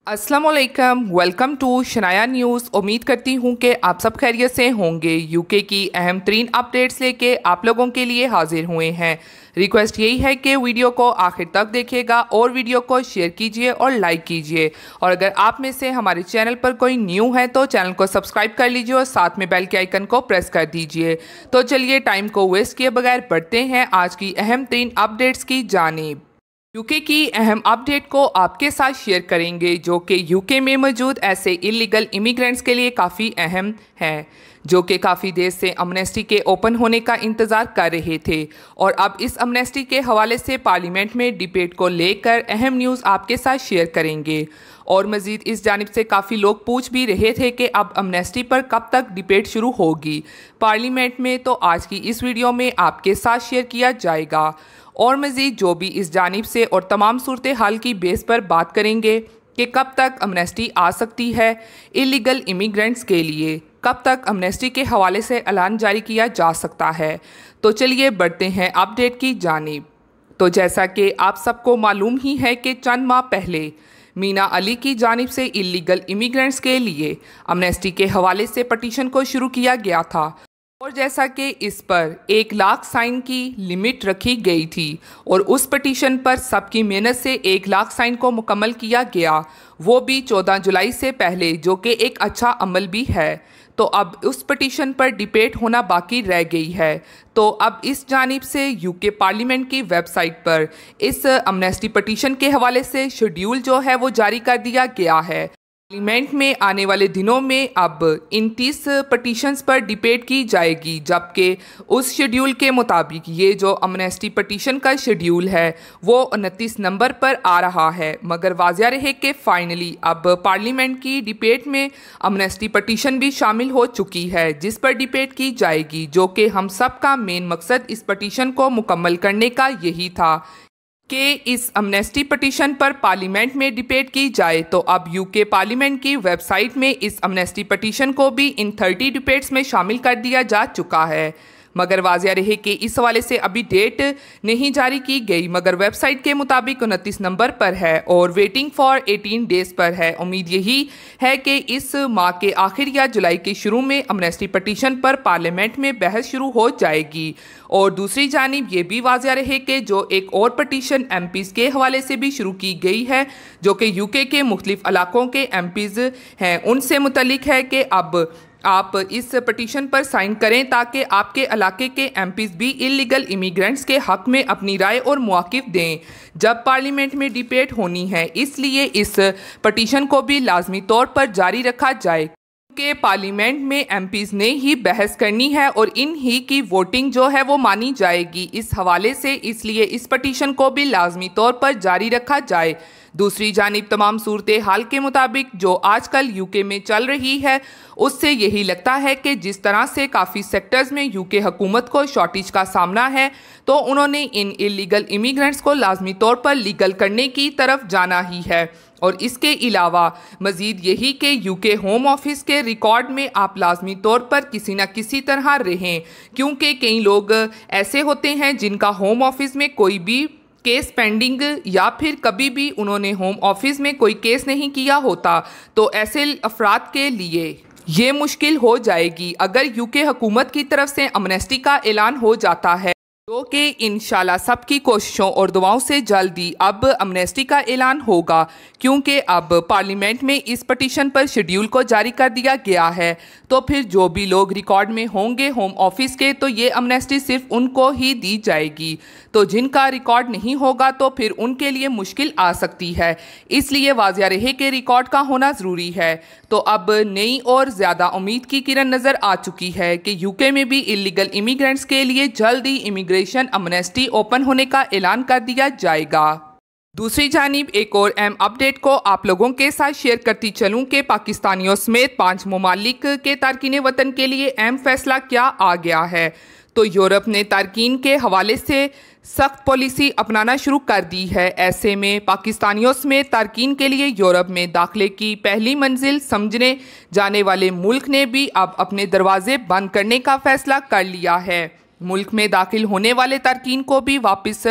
अस्सलाम वालेकुम, welcome to Shanaya news. उम्मीद करती हूँ कि आप सब खैरियत से होंगे। यूके की अहम तरीन अपडेट्स लेके आप लोगों के लिए हाजिर हुए हैं। रिक्वेस्ट यही है कि वीडियो को आखिर तक देखिएगा और वीडियो को शेयर कीजिए और लाइक कीजिए। और अगर आप में से हमारे चैनल पर कोई न्यू है तो चैनल को सब्सक्राइब कर लीजिए और साथ में बेल के आइकन को प्रेस कर दीजिए। तो चलिए टाइम को वेस्ट किए बगैर बढ़ते हैं आज की अहम तरीन अपडेट्स की जानिब। यूके की अहम अपडेट को आपके साथ शेयर करेंगे जो कि यूके में मौजूद ऐसे इलीगल इमिग्रेंट्स के लिए काफ़ी अहम है, जो कि काफ़ी देर से अमनेस्टी के ओपन होने का इंतज़ार कर रहे थे। और अब इस अमनेस्टी के हवाले से पार्लियामेंट में डिबेट को लेकर अहम न्यूज़ आपके साथ शेयर करेंगे। और मज़ीद इस जानिब से काफ़ी लोग पूछ भी रहे थे कि अब अमनेस्टी पर कब तक डिबेट शुरू होगी पार्लियामेंट में, तो आज की इस वीडियो में आपके साथ शेयर किया जाएगा। और मज़ीद जो भी इस जानिब से और तमाम सूरत हाल की बेस पर बात करेंगे कि कब तक अमनेस्टी आ सकती है इलीगल इमिग्रेंट्स के लिए, कब तक अमनेस्टी के हवाले से ऐलान जारी किया जा सकता है। तो चलिए बढ़ते हैं अपडेट की जानिब। तो जैसा कि आप सबको मालूम ही है कि चंद माह पहले मीना अली की जानिब से इलीगल इमिग्रेंट्स के लिए अमनेस्टी के हवाले से पटिशन को शुरू किया गया था। और जैसा कि इस पर 1 लाख साइन की लिमिट रखी गई थी और उस पटिशन पर सबकी मेहनत से 1 लाख साइन को मुकम्मल किया गया, वो भी 14 जुलाई से पहले, जो कि एक अच्छा अमल भी है। तो अब उस पटिशन पर डिबेट होना बाकी रह गई है। तो अब इस जानिब से यूके पार्लियामेंट की वेबसाइट पर इस अमनेस्टी पटिशन के हवाले से शेड्यूल जो है वो जारी कर दिया गया है। पार्लियामेंट में आने वाले दिनों में अब इन 30 पटिशन्स पर डिबेट की जाएगी, जबकि उस शेड्यूल के मुताबिक ये जो अमनेस्टी पटिशन का शेड्यूल है वो 29 नंबर पर आ रहा है। मगर वाज़िया रहे कि फाइनली अब पार्लियामेंट की डिबेट में अमनेस्टी पटिशन भी शामिल हो चुकी है, जिस पर डिबेट की जाएगी, जो कि हम सब का मेन मकसद इस पटिशन को मुकम्मल करने का यही था कि इस अमनेस्टी पटिशन पर पार्लियामेंट में डिबेट की जाए। तो अब यूके पार्लियामेंट की वेबसाइट में इस अमनेस्टी पटिशन को भी इन 30 डिबेट्स में शामिल कर दिया जा चुका है। मगर वाज़िया रहे कि इस हवाले से अभी डेट नहीं जारी की गई, मगर वेबसाइट के मुताबिक 29 नंबर पर है और वेटिंग फॉर 18 डेज़ पर है। उम्मीद यही है कि इस माह के आखिर या जुलाई के शुरू में अमनेस्टी पटिशन पर पार्लियामेंट में बहस शुरू हो जाएगी। और दूसरी जानिब ये भी वाज़िया रहे कि जो एक और पटिशन एमपीज़ के हवाले से भी शुरू की गई है, जो कि यूके के मुख्तलिफ इलाकों के एमपीज़ हैं, उनसे मुतल्लिक है कि अब आप इस पटिशन पर साइन करें ताकि आपके इलाके के एमपीज़ भी इलीगल इमिग्रेंट्स के हक़ में अपनी राय और मौक़िफ़ दें जब पार्लियामेंट में डिबेट होनी है। इसलिए इस पटिशन को भी लाजमी तौर पर जारी रखा जाए कि पार्लियामेंट में एमपीज़ ने ही बहस करनी है और इन ही की वोटिंग जो है वो मानी जाएगी इस हवाले से, इसलिए इस पटिशन को भी लाजमी तौर पर जारी रखा जाए। दूसरी जानिब तमाम सूरत हाल के मुताबिक जो आजकल यूके में चल रही है उससे यही लगता है कि जिस तरह से काफ़ी सेक्टर्स में यूके हुकूमत को शॉर्टेज का सामना है, तो उन्होंने इन इलीगल इमिग्रेंट्स को लाजमी तौर पर लीगल करने की तरफ जाना ही है। और इसके अलावा मज़ीद यही कि यूके होम ऑफिस के रिकॉर्ड में आप लाजमी तौर पर किसी न किसी तरह रहें, क्योंकि कई लोग ऐसे होते हैं जिनका होम ऑफिस में कोई भी केस पेंडिंग या फिर कभी भी उन्होंने होम ऑफिस में कोई केस नहीं किया होता, तो ऐसे अफराद के लिए ये मुश्किल हो जाएगी अगर यूके हुकूमत की तरफ से अमनेस्टी का ऐलान हो जाता है, जो कि इंशाल्लाह सबकी कोशिशों और दुआओं से जल्दी अब अमनेस्टी का ऐलान होगा, क्योंकि अब पार्लियामेंट में इस पटिशन पर शेड्यूल को जारी कर दिया गया है। तो फिर जो भी लोग रिकॉर्ड में होंगे होम ऑफिस के, तो ये अमनेस्टी सिर्फ उनको ही दी जाएगी। तो जिनका रिकॉर्ड नहीं होगा तो फिर उनके लिए मुश्किल आ सकती है, इसलिए वाज़िया रहे कि रिकॉर्ड का होना ज़रूरी है। तो अब नई और ज़्यादा उम्मीद की किरण नज़र आ चुकी है कि यूके में भी इलीगल इमिग्रेंट्स के लिए जल्द ही इमिग्रेशन अमनेस्टी ओपन होने का ऐलान कर दिया जाएगा। दूसरी जानिब एक और अहम अपडेट को आप लोगों के साथ शेयर करती चलूं कि पाकिस्तानियों समेत 5 ममालिक के तारकीन वतन के लिए अहम फैसला क्या आ गया है। तो यूरोप ने तारकीन के हवाले से सख्त पॉलिसी अपनाना शुरू कर दी है। ऐसे में पाकिस्तानियों समेत तारकीन के लिए यूरोप में दाखिले की पहली मंजिल समझने जाने वाले मुल्क ने भी अब अपने दरवाजे बंद करने का फैसला कर लिया है। मुल्क में दाखिल होने वाले तारकीन को भी वापस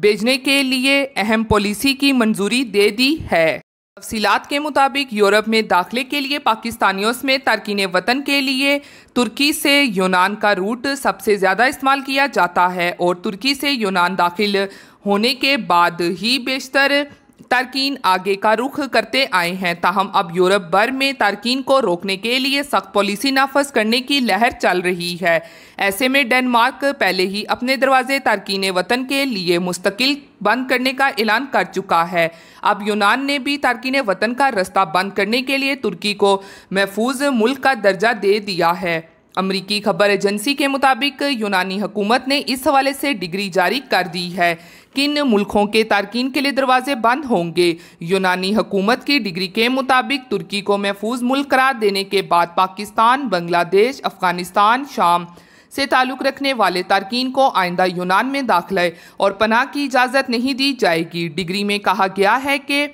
भेजने के लिए अहम पॉलिसी की मंजूरी दे दी है। तफसीलात के मुताबिक यूरोप में दाखिले के लिए पाकिस्तानियों समेत तारकीन वतन के लिए तुर्की से यूनान का रूट सबसे ज़्यादा इस्तेमाल किया जाता है और तुर्की से यूनान दाखिल होने के बाद ही बेशतर तारकीन आगे का रुख करते आए हैं। ताहम अब यूरोप भर में तारकीन को रोकने के लिए सख्त पॉलिसी नाफज करने की लहर चल रही है। ऐसे में डेनमार्क पहले ही अपने दरवाजे तारकीन वतन के लिए मुस्तकिल बंद करने का ऐलान कर चुका है। अब यूनान ने भी तारकीन वतन का रास्ता बंद करने के लिए तुर्की को महफूज मुल्क का दर्जा दे दिया है। अमरीकी खबर एजेंसी के मुताबिक यूनानी हुकूमत ने इस हवाले से डिग्री जारी कर दी है। किन मुल्कों के तारकीन के लिए दरवाजे बंद होंगे? यूनानी हुकूमत की डिग्री के मुताबिक तुर्की को महफूज मुल्क करार देने के बाद पाकिस्तान, बांग्लादेश, अफगानिस्तान, शाम से ताल्लुक़ रखने वाले तारकीन को आइंदा यूनान में दाखिले और पनाह की इजाज़त नहीं दी जाएगी। डिग्री में कहा गया है कि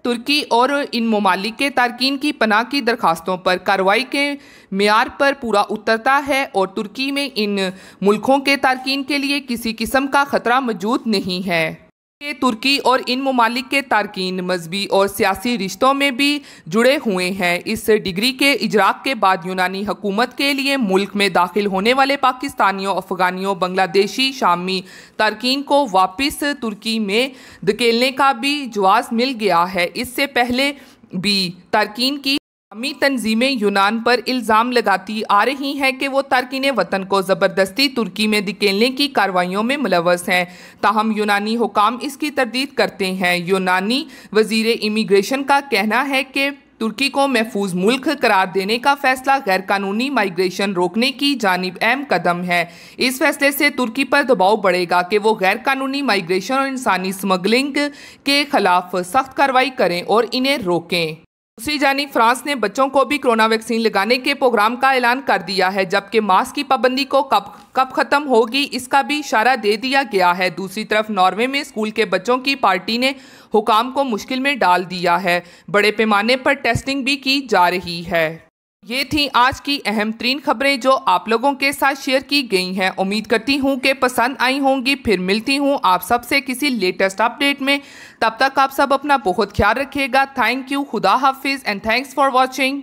तुर्की और इन ममालिक के तारकीन की पनाह की दरखास्तों पर कार्रवाई के मेयार पर पूरा उतरता है और तुर्की में इन मुल्कों के तारकीन के लिए किसी किस्म का खतरा मौजूद नहीं है। तुर्की और इन ममालिक के तारकीन मजहबी और सियासी रिश्तों में भी जुड़े हुए हैं। इस डिग्री के इजराक के बाद यूनानी हुकूमत के लिए मुल्क में दाखिल होने वाले पाकिस्तानियों, अफगानियों, बांग्लादेशी, शामी तारकीन को वापस तुर्की में धकेलने का भी जवाब मिल गया है। इससे पहले भी तारकीन की शामी तंजीमें यूनान पर इल्ज़ाम लगाती आ रही हैं कि वो तारकीन वतन को ज़बरदस्ती तुर्की में धकेलने की कार्रवाइयों में मुलव्वस हैं। ताहम यूनानी हुकाम इसकी तरदीद करते हैं। यूनानी वज़ीर इमिग्रेशन का कहना है कि तुर्की को महफूज मुल्क करार देने का फैसला गैर कानूनी माइग्रेशन रोकने की जानिब अहम कदम है। इस फैसले से तुर्की पर दबाव बढ़ेगा कि वो गैर कानूनी माइग्रेशन और इंसानी स्मगलिंग के खिलाफ सख्त कार्रवाई करें और इन्हें रोकें। दूसरी जानिब फ्रांस ने बच्चों को भी कोरोना वैक्सीन लगाने के प्रोग्राम का ऐलान कर दिया है, जबकि मास्क की पाबंदी को कब खत्म होगी इसका भी इशारा दे दिया गया है। दूसरी तरफ नॉर्वे में स्कूल के बच्चों की पार्टी ने हुकाम को मुश्किल में डाल दिया है। बड़े पैमाने पर टेस्टिंग भी की जा रही है। ये थी आज की अहम तरीन खबरें जो आप लोगों के साथ शेयर की गई हैं। उम्मीद करती हूँ कि पसंद आई होंगी। फिर मिलती हूँ आप सबसे किसी लेटेस्ट अपडेट में। तब तक आप सब अपना बहुत ख्याल रखिएगा। थैंक यू, खुदा हाफिज़ एंड थैंक्स फॉर वॉचिंग।